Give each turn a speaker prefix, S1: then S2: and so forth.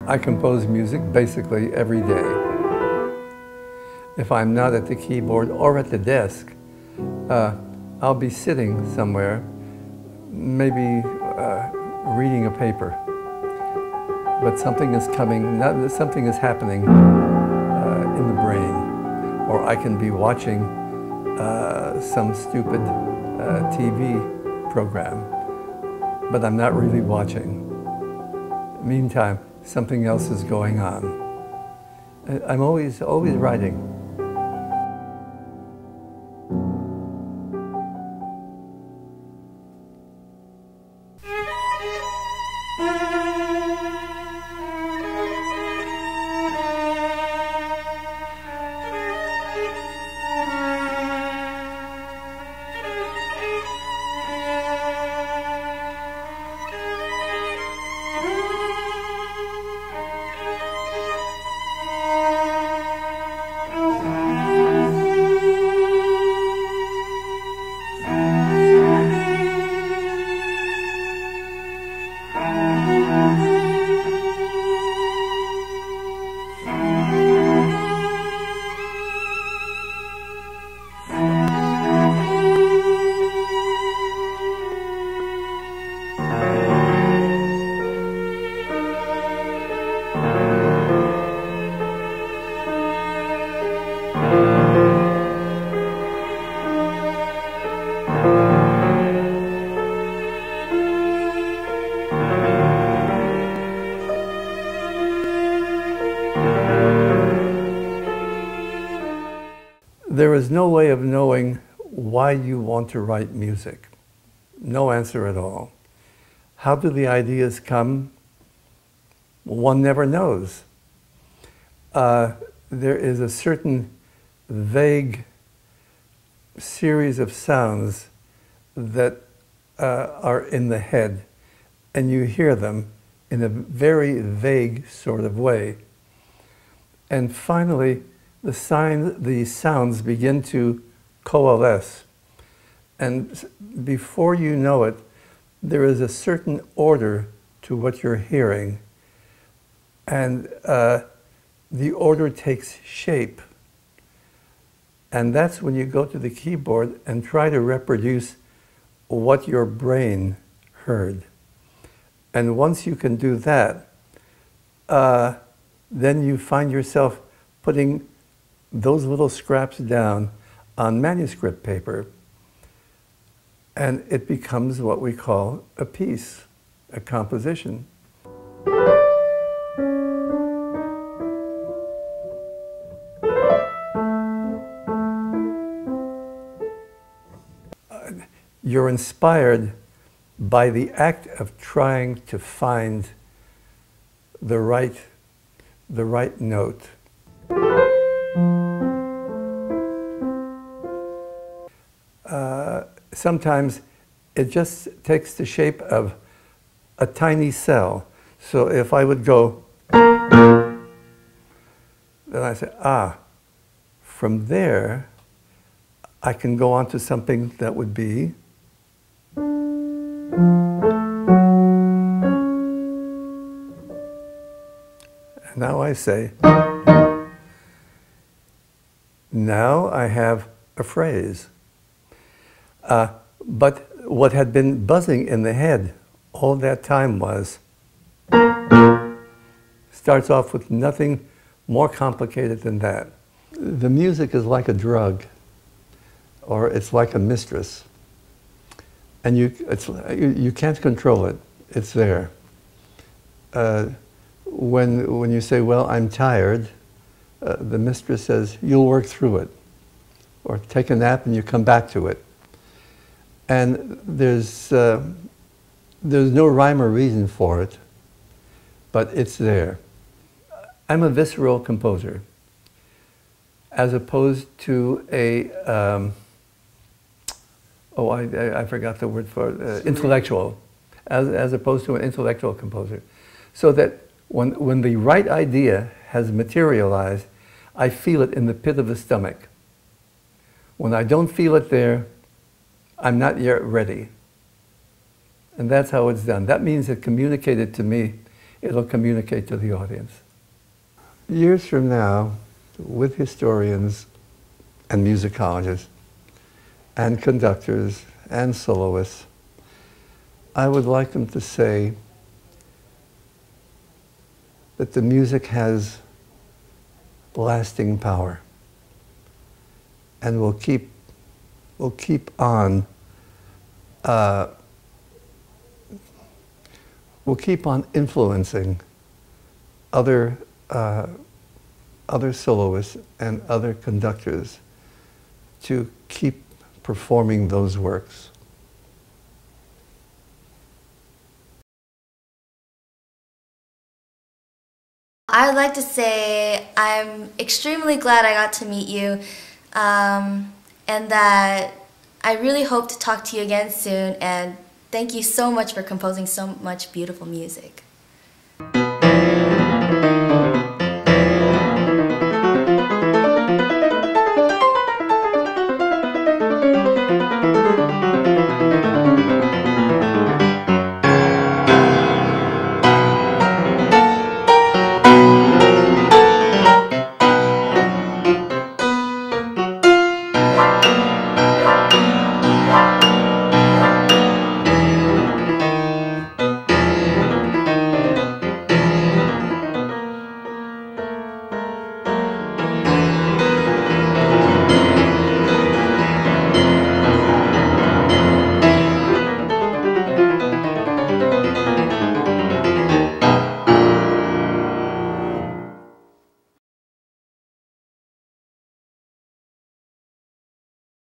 S1: I compose music basically every day. If I'm not at the keyboard or at the desk, I'll be sitting somewhere, maybe reading a paper. But something is coming, something is happening in the brain. Or I can be watching some stupid TV program, but I'm not really watching. Meantime, something else is going on. I'm always writing. There is no way of knowing why you want to write music. No answer at all. How do the ideas come? One never knows. There is a certain vague series of sounds that are in the head, and you hear them in a very vague sort of way. And finally, the sounds begin to coalesce. And before you know it, there is a certain order to what you're hearing. And the order takes shape. And that's when you go to the keyboard and try to reproduce what your brain heard. And once you can do that, then you find yourself putting those little scraps down on manuscript paper, and it becomes what we call a piece, a composition. You're inspired by the act of trying to find the right note. Sometimes it just takes the shape of a tiny cell. So if I would go, then I say, from there, I can go on to something that would be, and now I say, now I have a phrase. But what had been buzzing in the head all that time starts off with nothing more complicated than that. The music is like a drug, or it's like a mistress. And you can't control it, it's there. When you say, well, I'm tired, the mistress says, you'll work through it. Or take a nap and you come back to it. And there's no rhyme or reason for it, but it's there. I'm a visceral composer, as opposed to a, I forgot the word for it, intellectual, as opposed to an intellectual composer. So that when the right idea has materialized, I feel it in the pit of the stomach. When I don't feel it there, I'm not yet ready. And that's how it's done. That means it communicated to me it'll communicate to the audience. Years from now, with historians and musicologists and conductors and soloists, I would like them to say that the music has lasting power and will keep on influencing other soloists and other conductors to keep performing those works.
S2: I would like to say I'm extremely glad I got to meet you, and that I really hope to talk to you again soon, and thank you so much for composing so much beautiful music.